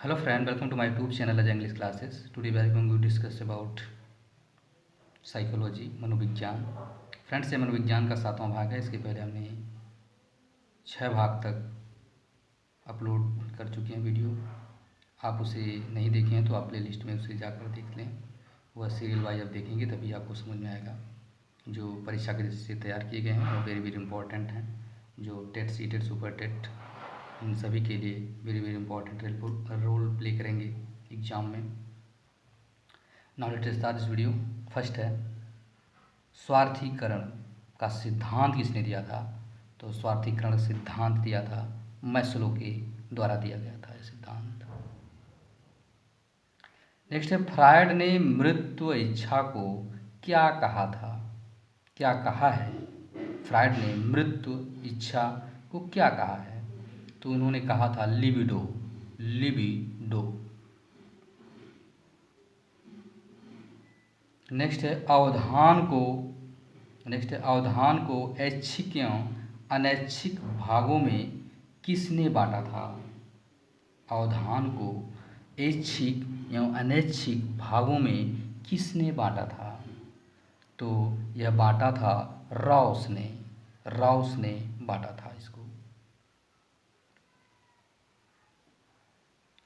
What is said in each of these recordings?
Hello friend, welcome to my YouTube channel as English classes. Today we are going to discuss about psychology मनोविज्ञान। Friends, ये मनोविज्ञान का 7वां भाग है। इसके पहले हमने 6 भाग तक अपलोड कर चुके हैं वीडियो। आप उसे नहीं देखे हैं तो आप प्ले लिस्ट में उसे जाकर देख लें। वह सीरियल वाइज आप देखेंगे तभी आपको समझ में आएगा। जो परीक्षा के दृष्टि से तैयार किए गए हैं वो वेरी वेरी इंपॉर्टेंट हैं। जो टेट सीटेट सुपर टेट इन सभी के लिए very very important role play करेंगे एग्जाम में। Now let's start this video. First है स्वार्थीकरण का सिद्धांत किसने दिया था? तो स्वार्थीकरण सिद्धांत दिया था मैस्लो के द्वारा दिया गया था यह सिद्धांत। नेक्स्ट है फ्रायड ने मृत्यु इच्छा को क्या कहा था? क्या कहा है? फ्रायड ने मृत्यु इच्छा को क्या कहा है? तो उन्होंने कहा था लिबिडो। लिबिडो। नेक्स्ट है अवधान को ऐच्छिक एवं अनैच्छिक भागों में किसने बांटा था? अवधान को ऐच्छिक एवं अनैच्छिक भागों में किसने बांटा था? तो यह बांटा था राउस ने। राउस ने बांटा था इसको।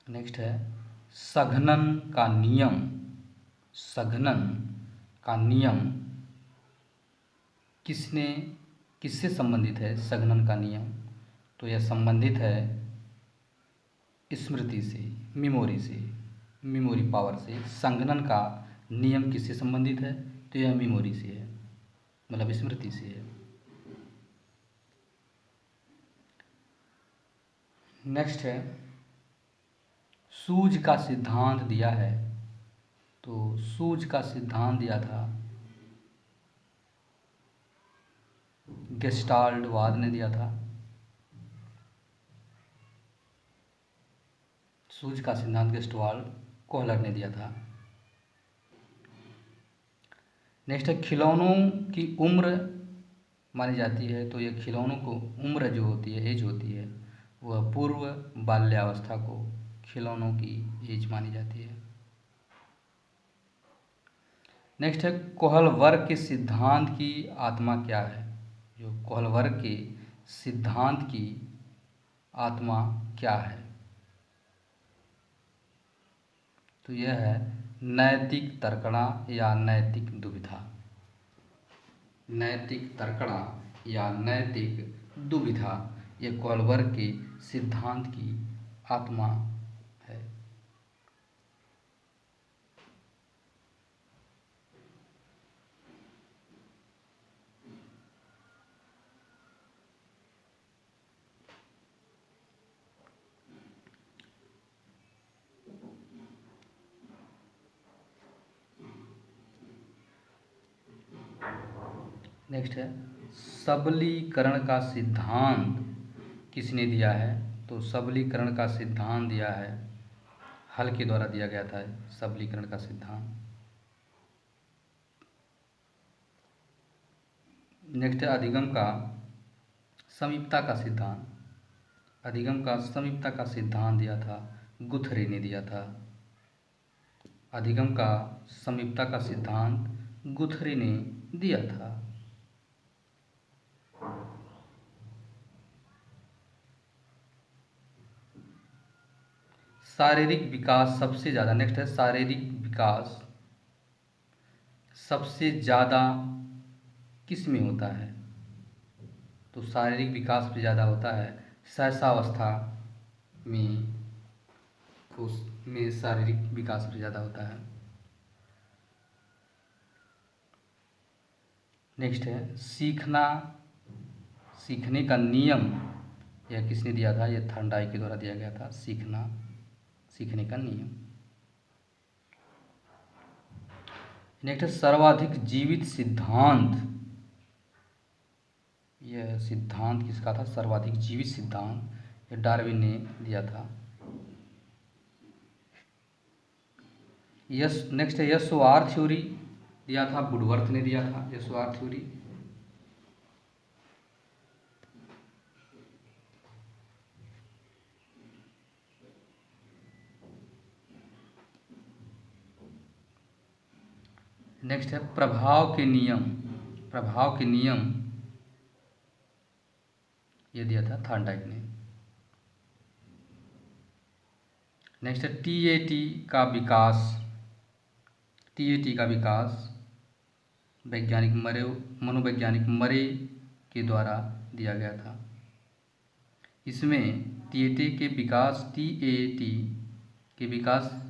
नेक्स्ट है सघनन का नियम। सघनन का नियम किससे संबंधित है? सघनन का नियम तो यह संबंधित है स्मृति से, मेमोरी पावर से। संघनन का नियम किससे संबंधित है? तो यह मेमोरी से है, मतलब स्मृति से है। नेक्स्ट है सूझ का सिद्धांत दिया है। तो सूझ का सिद्धांत दिया था गेस्टाल्टवाद ने दिया था। सूझ का सिद्धांत गेस्टाल्ट कोहलर ने दिया था। नेक्स्ट है खिलौनों की उम्र मानी जाती है। तो यह खिलौनों को उम्र जो होती है, एज होती है, वह पूर्व बाल्यावस्था को खिलौनों की एज मानी जाती है। नेक्स्ट है कोहलवर्ग के सिद्धांत की आत्मा क्या है? जो कोहलवर्ग के सिद्धांत की आत्मा क्या है? तो यह है नैतिक तर्कणा या नैतिक दुविधा। नैतिक तर्कणा या नैतिक दुविधा यह कोहलवर्ग के सिद्धांत की आत्मा है। नेक्स्ट है सबलीकरण का सिद्धांत किसने दिया है? तो सबलीकरण का सिद्धांत दिया है हल के द्वारा दिया गया था सबलीकरण का सिद्धांत। नेक्स्ट है अधिगम का समीपता का सिद्धांत। अधिगम का समीपता का सिद्धांत दिया था गुथरी ने दिया था। अधिगम का समीपता का सिद्धांत गुथरी ने दिया था। शारीरिक विकास सबसे ज़्यादा। नेक्स्ट है शारीरिक विकास सबसे ज़्यादा किस में होता है? तो शारीरिक विकास सबसे ज़्यादा होता है शैशवावस्था में। उसमें शारीरिक विकास सबसे ज़्यादा होता है। नेक्स्ट है सीखने का नियम यह किसने दिया था? यह थर्नडाइक के द्वारा दिया गया था सीखने का नियम। नेक्स्ट है सर्वाधिक जीवित सिद्धांत। यह सिद्धांत किसका था? सर्वाधिक जीवित सिद्धांत यह डार्विन ने दिया था। यस नेक्स्ट है यशोवार थ्योरी दिया था वुडवर्थ ने दिया था यशोवार थ्योरी। नेक्स्ट है प्रभाव के नियम। प्रभाव के नियम ये दिया था थॉर्नडाइक ने। नेक्स्ट है टीएटी का विकास। टीएटी का विकास वैज्ञानिक मरे मनोवैज्ञानिक मरे के द्वारा दिया गया था। इसमें टीएटी के विकास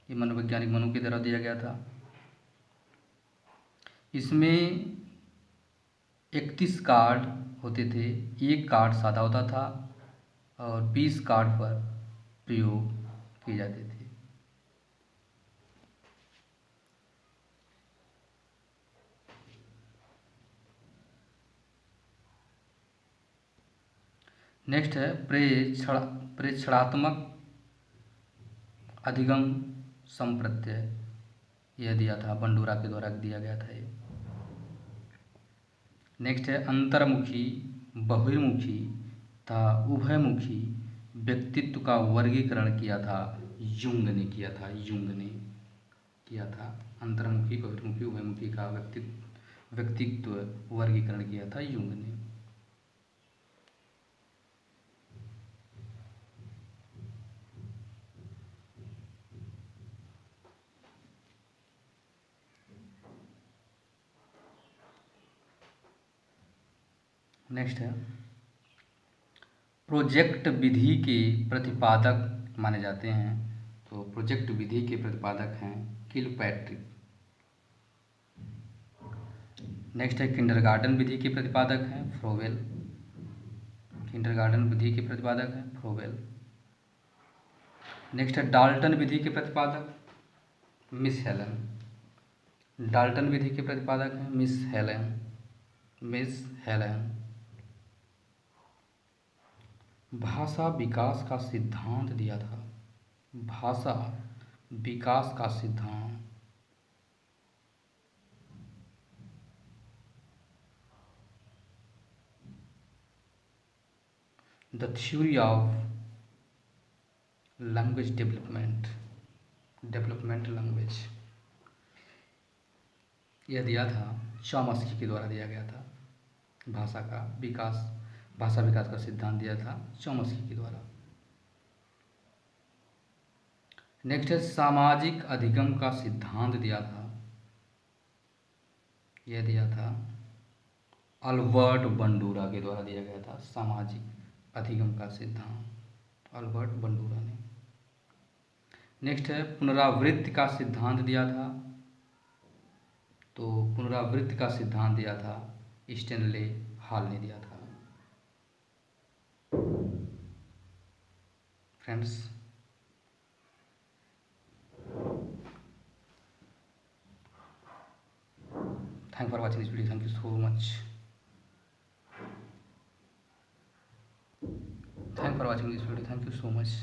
ये मनोवैज्ञानिक मनु के द्वारा दिया गया था। इसमें 31 कार्ड होते थे, एक कार्ड सादा होता था और 20 कार्ड पर प्रयोग किए जाते थे। नेक्स्ट है प्रेक्षणात्मक अधिगम संप्रत्यय, यह दिया था बंडूरा के द्वारा दिया गया था ये। नेक्स्ट है अंतर्मुखी, बहिर्मुखी तथा उभयमुखी व्यक्तित्व का वर्गीकरण किया था युंग ने किया था। युंग ने किया था अंतर्मुखी, बहिर्मुखी, उभयमुखी का व्यक्तित्व वर्गीकरण किया था युंग ने। नेक्स्ट है प्रोजेक्ट विधि के प्रतिपादक माने जाते हैं। तो प्रोजेक्ट विधि के प्रतिपादक हैं किलपैट्रिक। नेक्स्ट है किंडरगार्टन विधि के प्रतिपादक हैं फ्रोवेल। किंडरगार्टन विधि के प्रतिपादक हैं फ्रोवेल। नेक्स्ट है डाल्टन विधि के प्रतिपादक मिस हेलन। डाल्टन विधि के प्रतिपादक हैं मिस हेलन। भाषा विकास का सिद्धांत दिया था। भाषा विकास का सिद्धांत the theory of language development language, यह दिया था चॉम्स्की के द्वारा दिया गया था। भाषा विकास का सिद्धांत दिया था चॉम्स्की के द्वारा। नेक्स्ट है सामाजिक अधिगम का सिद्धांत दिया था, यह दिया था अल्बर्ट बंडूरा के द्वारा दिया गया था। सामाजिक अधिगम का सिद्धांत अल्बर्ट बंडूरा ने। नेक्स्ट है पुनरावृत्ति का सिद्धांत दिया था। तो पुनरावृत्ति का सिद्धांत दिया था स्टैनले हॉल ने दिया था। Friends, thank for watching this video. Thank you so much. Thank for watching this video. Thank you so much.